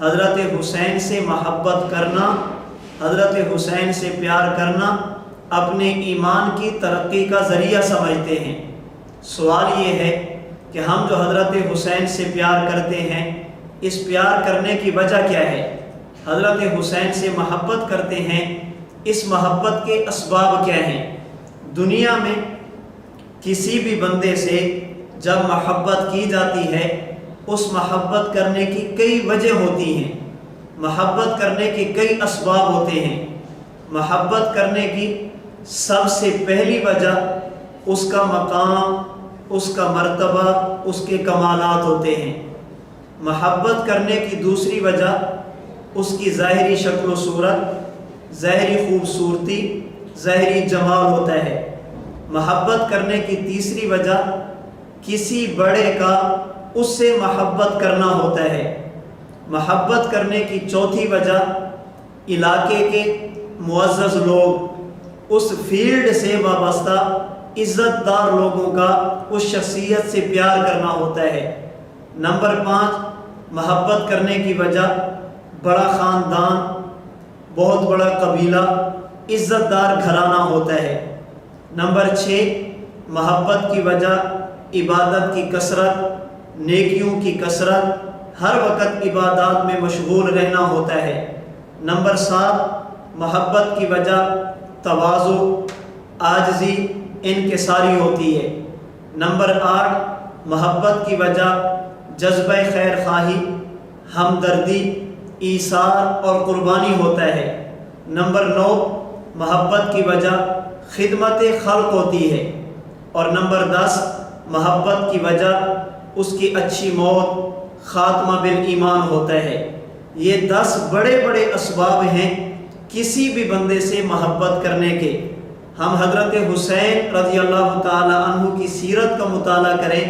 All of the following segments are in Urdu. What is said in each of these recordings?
حضرت حسین سے محبت کرنا، حضرت حسین سے پیار کرنا اپنے ایمان کی ترقی کا ذریعہ سمجھتے ہیں۔ سوال یہ ہے کہ ہم جو حضرت حسین سے پیار کرتے ہیں، اس پیار کرنے کی وجہ کیا ہے؟ حضرت حسین سے محبت کرتے ہیں، اس محبت کے اسباب کیا ہیں؟ دنیا میں کسی بھی بندے سے جب محبت کی جاتی ہے، اس محبت کرنے کی کئی وجہ ہوتی ہیں، محبت کرنے کے کئی اسباب ہوتے ہیں۔ محبت کرنے کی سب سے پہلی وجہ اس کا مقام، اس کا مرتبہ، اس کے کمالات ہوتے ہیں۔ محبت کرنے کی دوسری وجہ اس کی ظاہری شکل و صورت، ظاہری خوبصورتی، ظاہری جمال ہوتا ہے۔ محبت کرنے کی تیسری وجہ کسی بڑے کا اس سے محبت کرنا ہوتا ہے۔ محبت کرنے کی چوتھی وجہ علاقے کے معزز لوگ، اس فیلڈ سے وابستہ عزت دار لوگوں کا اس شخصیت سے پیار کرنا ہوتا ہے۔ نمبر 5، محبت کرنے کی وجہ بڑا خاندان، بہت بڑا قبیلہ، عزت دار گھرانہ ہوتا ہے۔ نمبر 6، محبت کی وجہ عبادت کی کثرت، نیکیوں کی کثرت، ہر وقت عبادات میں مشغول رہنا ہوتا ہے۔ نمبر 7، محبت کی وجہ تواضع، عاجزی، انکساری ہوتی ہے۔ نمبر 8، محبت کی وجہ جذبہ خیر خواہی، ہمدردی، ایثار اور قربانی ہوتا ہے۔ نمبر 9، محبت کی وجہ خدمت خلق ہوتی ہے۔ اور نمبر 10، محبت کی وجہ اس کی اچھی موت، خاتمہ بالایمان ہوتا ہے۔ یہ 10 بڑے بڑے اسباب ہیں کسی بھی بندے سے محبت کرنے کے۔ ہم حضرت حسین رضی اللہ تعالی عنہ کی سیرت کا مطالعہ کریں،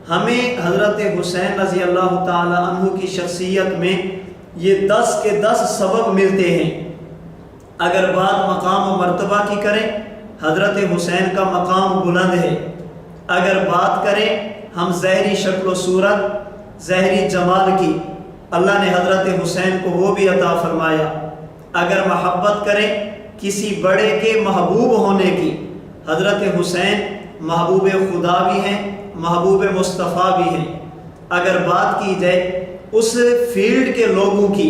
ہمیں حضرت حسین رضی اللہ تعالی عنہ کی شخصیت میں یہ 10 کے 10 سبب ملتے ہیں۔ اگر بات مقام و مرتبہ کی کریں، حضرت حسین کا مقام بلند ہے۔ اگر بات کریں ہم ظاہری شکل و صورت، ظاہری جمال کی، اللہ نے حضرت حسین کو وہ بھی عطا فرمایا۔ اگر محبت کریں کسی بڑے کے محبوب ہونے کی، حضرت حسین محبوب خدا بھی ہیں، محبوب مصطفیٰ بھی ہیں۔ اگر بات کی جائے اس فیلڈ کے لوگوں کی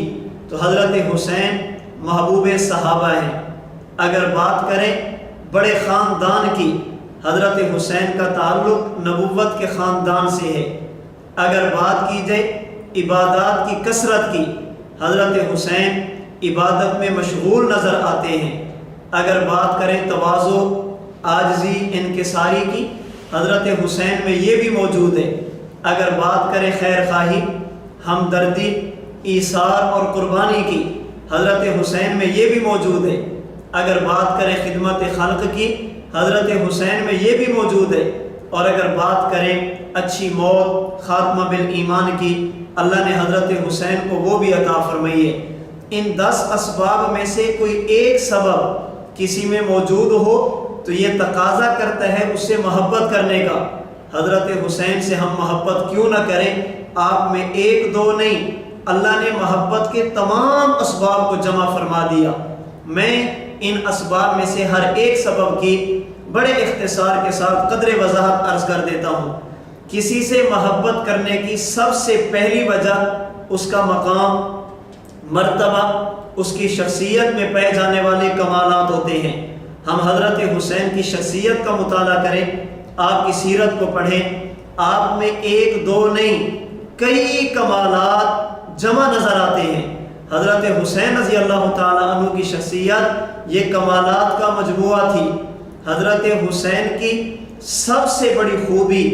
تو حضرت حسین محبوب صحابہ ہیں۔ اگر بات کریں بڑے خاندان کی، حضرت حسین کا تعلق نبوت کے خاندان سے ہے۔ اگر بات کی جائے عبادات کی کثرت کی، حضرت حسین عبادت میں مشغول نظر آتے ہیں۔ اگر بات کریں تواضع، عاجزی، انکساری کی، حضرت حسین میں یہ بھی موجود ہے۔ اگر بات کریں خیر خواہی، ہمدردی، ایثار اور قربانی کی، حضرت حسین میں یہ بھی موجود ہے۔ اگر بات کریں خدمت خلق کی، حضرت حسین میں یہ بھی موجود ہے۔ اور اگر بات کریں اچھی موت، خاتمہ بالایمان کی، اللہ نے حضرت حسین کو وہ بھی عطا فرمائی ہے۔ ان 10 اسباب میں سے کوئی ایک سبب کسی میں موجود ہو تو یہ تقاضا کرتا ہے اس سے محبت کرنے کا۔ حضرت حسین سے ہم محبت کیوں نہ کریں؟ آپ میں ایک دو نہیں، اللہ نے محبت کے تمام اسباب کو جمع فرما دیا۔ میں ان اسباب میں سے ہر ایک سبب کی بڑے اختصار کے ساتھ قدر وضاحت عرض کر دیتا ہوں۔ کسی سے محبت کرنے کی سب سے پہلی وجہ اس کا مقام، مرتبہ، اس کی شخصیت میں پائے جانے والے کمالات ہوتے ہیں۔ ہم حضرت حسین کی شخصیت کا مطالعہ کریں، آپ کی سیرت کو پڑھیں، آپ میں ایک دو نہیں کئی کمالات جمع نظر آتے ہیں۔ حضرت حسین رضی اللہ تعالی عنہ کی شخصیت یہ کمالات کا مجموعہ تھی۔ حضرت حسین کی سب سے بڑی خوبی،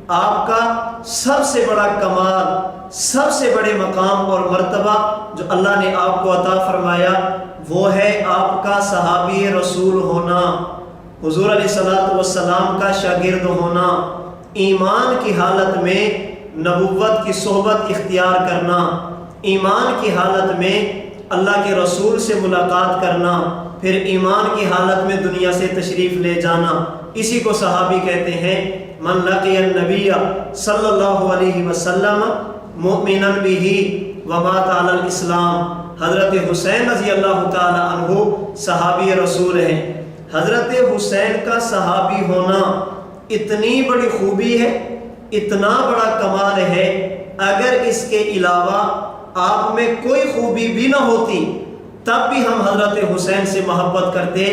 آپ کا سب سے بڑا کمال، سب سے بڑے مقام اور مرتبہ جو اللہ نے آپ کو عطا فرمایا وہ ہے آپ کا صحابی رسول ہونا، حضور علیہ الصلوۃ والسلام کا شاگرد ہونا، ایمان کی حالت میں نبوت کی صحبت اختیار کرنا، ایمان کی حالت میں اللہ کے رسول سے ملاقات کرنا، پھر ایمان کی حالت میں دنیا سے تشریف لے جانا۔ اسی کو صحابی کہتے ہیں۔ من لقی النبی صلی اللہ علیہ وسلم مؤمنا بہ ومات علی الاسلام۔ حضرت حسین رضی اللہ تعالی عنہ صحابی رسول ہیں۔ حضرت حسین کا صحابی ہونا اتنی بڑی خوبی ہے، اتنا بڑا کمال ہے، اگر اس کے علاوہ آپ میں کوئی خوبی بھی نہ ہوتی تب بھی ہم حضرت حسین سے محبت کرتے،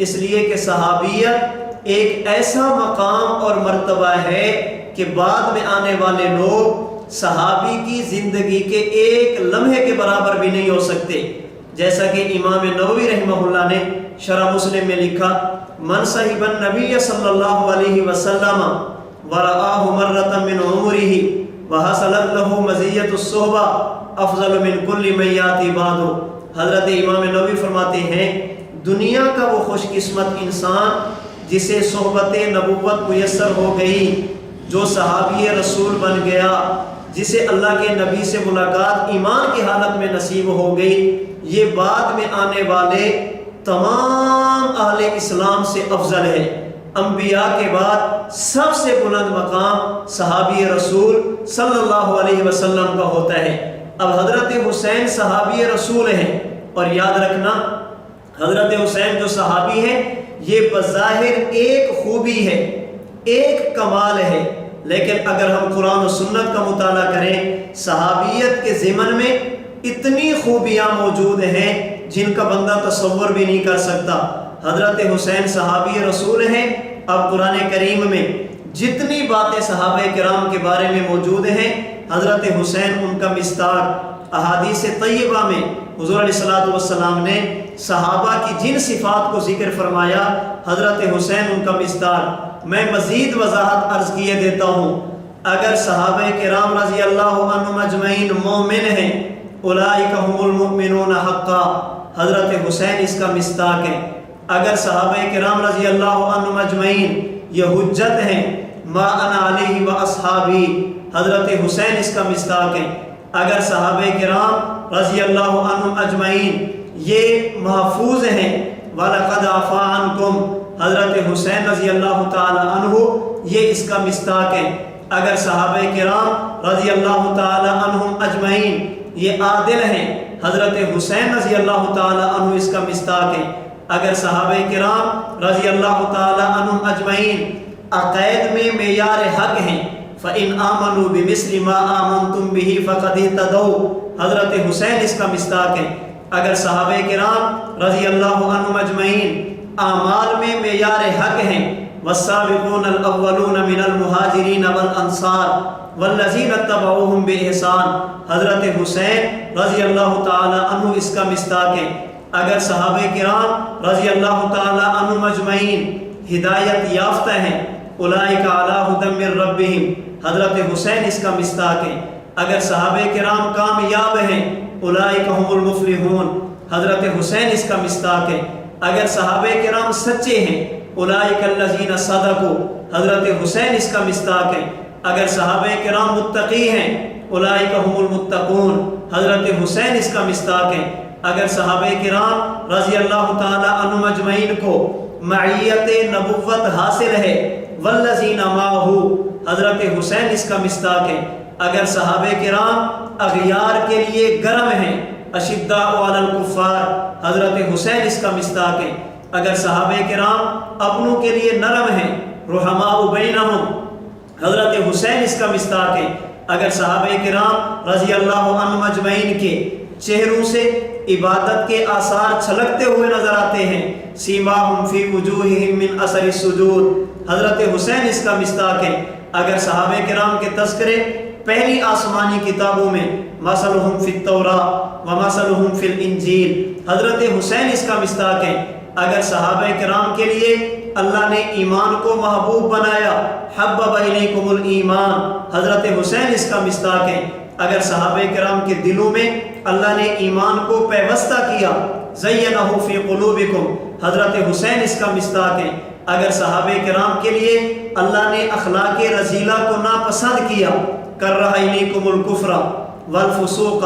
اس لیے کہ صحابیت ایک ایسا مقام اور مرتبہ ہے کہ بعد میں آنے والے لوگ صحابی کی زندگی کے ایک لمحے کے برابر بھی نہیں ہو سکتے۔ جیسا کہ امام نووی رحمہ اللہ نے شرح مسلم میں لکھا، من صحب النبی صلی اللہ علیہ وسلم ورآہ مرۃ من عمرہ وحصلت له مزیۃ الصحبہ افضل من کل من یاتی بعدہ۔ حضرت امام نووی فرماتے ہیں، دنیا کا وہ خوش قسمت انسان جسے صحبت نبوت میسر ہو گئی، جو صحابی رسول بن گیا، جسے اللہ کے نبی سے ملاقات ایمان کی حالت میں نصیب ہو گئی، یہ بعد میں آنے والے تمام اہل اسلام سے افضل ہے۔ انبیاء کے بعد سب سے بلند مقام صحابی رسول صلی اللہ علیہ وسلم کا ہوتا ہے۔ اب حضرت حسین صحابی رسول ہیں، اور یاد رکھنا حضرت حسین جو صحابی ہیں یہ بظاہر ایک خوبی ہے، ایک کمال ہے، لیکن اگر ہم قرآن و سنت کا مطالعہ کریں، صحابیت کے ضمن میں اتنی خوبیاں موجود ہیں جن کا بندہ تصور بھی نہیں کر سکتا۔ حضرت حسین صحابی رسول ہیں۔ اب قرآن کریم میں جتنی باتیں صحابہ کرام کے بارے میں موجود ہیں، حضرت حسین ان کا مصداق۔ احادیث طیبہ میں حضور علیہ السلام نے صحابہ کی جن صفات کو ذکر فرمایا، حضرت حسین ان کا مصداق۔ میں مزید وضاحت عرض کیے دیتا ہوں، اگر صحابہ کرام رضی اللہ عنہم اجمعین مومن ہیں، اولئک هم المؤمنون حقا، حضرت حسین اس کا مصداق ہے۔ اگر صحابہ کرام رضی اللہ عنہم اجمعین یہ حجت ہیں، ما انا علیہ و اصحابی، حضرت حسین اس کا مصداق ہے۔ اگر صحابہ کرام رضی اللہ عنہم اجمعین یہ محفوظ ہیں، وَلَقَدْ عَفَا عَنْكُمْ، حضرت حسین رضی اللہ تعالی عنہ یہ اس کا مصداق ہے۔ اگر صحابہ کرام رضی اللہ تعالی عنہم اجمعین یہ عادل ہیں، حضرت حسین رضی اللہ تعالی عنہ اس کا مصداق ہے۔ اگر صحابہ کرام رضی اللہ تعالی عنہم اجمعین عقائد میں معیار حق ہیں، فَإِنْ آمَنُوا بِمِثْلِ مَا آمَنْتُمْ بِهِ فَقَدِ اهْتَدَوْا، حضرت حسین اس کا مصداق ہے۔ اگر صحابہ کرام رضی اللہ عنہم اجمعین اعمال میں معیار حق ہیں، والسابقون الاولون من المہاجرین والانصار والذین اتبعوہم بإحسان، حضرت حسین رضی اللہ تعالی عنہ اس کا مصداق ہے۔ اگر صحابہ کرام رضی اللہ تعالی عنہم اجمعین ہدایت یافتہ ہیں، اولئک علی ھدی من ربہم، حضرت حسین اس کا مصداق ہے۔ اگر صحابہ کرام کامیاب ہیں، اولئک ھم المفلحون، حضرت حسین اس کا مصداق ہے۔ اگر صحابہ کرام سچے ہیں، اولئک الذین صدقوا، حضرت حسین اس کا مصداق ہے۔ اگر صحابہ کرام متقی ہیں، اولئک ھم المتقون، حضرت حسین اس کا مصداق ہے۔ اگر صحابہ کرام رضی اللہ تعالی عنہم اجمعین کو معیت نبوت حاصل ہے، والذین معہ، حضرت حسین اس کا مصداق ہے۔ اگر صحابہ کرام اغیار کے لیے گرم ہیں، اشداء علی الکفار، حضرت حسین اس کا مصداق ہے۔ اگر صحابہ کرام اپنوں کے لیے نرم ہیں، رحماء بینہم، حضرت حسین اس کا مصداق ہے۔ اگر صحابہ کرام رضی اللہ عنہم اجمعین کے چہروں سے عبادت کے آثار چھلکتے ہوئے نظر آتے ہیں، سیماہم فی وجوہہم من اثر السجود، حضرت حسین اس کا مصداق ہے۔ اگر صحابہ کرام کے تذکرے پہلی آسمانی کتابوں میں مثلہم فی التوراۃ و مثلہم فی الانجیل، حضرت حسین اس کا مصداق ہے۔ اگر صحابہ کرام کے لیے اللہ نے ایمان کو محبوب بنایا، حبب الیکم الایمان، حضرت حسین اس کا مصداق ہے۔ اگر صحابہ کرام کے دلوں میں اللہ نے ایمان کو پیوستہ کیا، زینہ فی قلوبکم، حضرت حسین اس کا مصداق ہے۔ اگر صحابہ کرام کے لیے اللہ نے اخلاق رذیلہ کو ناپسند کیا، کرہ الیکم الکفر والفسوق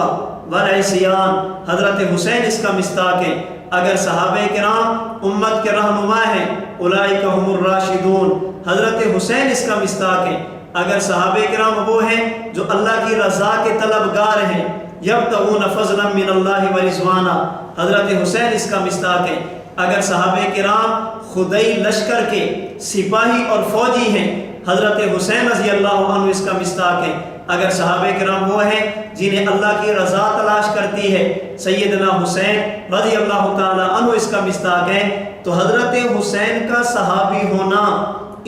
والعصیان، حضرت حسین اس کا مصداق ہے۔ اگر صحابہ کرام امت کے رہنما ہیں، اولئک ھم الراشدون، حضرت حسین اس کا مصداق ہے۔ اگر صحابہ کرام وہ ہیں جو اللہ کی رضا کے طلبگار ہیں، یبتغون فضلا من اللہ ورضوانا، حضرت حسین اس کا مصداق ہے۔ اگر صحابہ کرام خدئی لشکر کے سپاہی اور فوجی ہیں، حضرت حسین رضی اللہ عنہ اس کا مصداق ہے۔ اگر صحابہ کرام وہ ہیں جنہیں اللہ کی رضا تلاش کرتی ہے، سیدنا حسین رضی اللہ تعالی عنہ اس کا مصداق ہے، تو حضرت حسین کا صحابی ہونا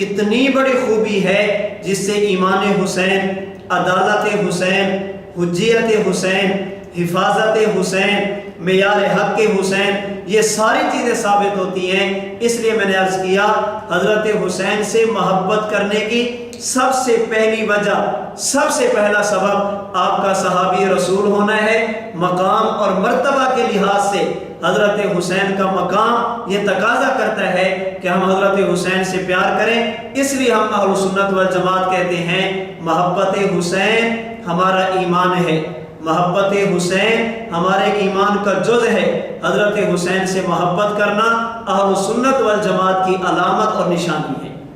اتنی بڑی خوبی ہے جس سے ایمان حسین، عدالت حسین، حجیت حسین، حفاظت حسین، معیار حق کے حسین، یہ ساری چیزیں ثابت ہوتی ہیں۔ اس لیے میں نے عرض کیا حضرت حسین سے محبت کرنے کی سب سے پہلی وجہ، سب سے پہلا سبب آپ کا صحابی رسول ہونا ہے۔ مقام اور مرتبہ کے لحاظ سے حضرت حسین کا مقام یہ تقاضا کرتا ہے کہ ہم حضرت حسین سے پیار کریں۔ اس لیے ہم اہل سنت والجماعت کہتے ہیں محبت حسین ہمارا ایمان ہے، محبت حسین ہمارے ایمان کا جز ہے۔ حضرت حسین سے محبت کرنا اہل سنت والجماعت کی علامت اور نشانی ہے۔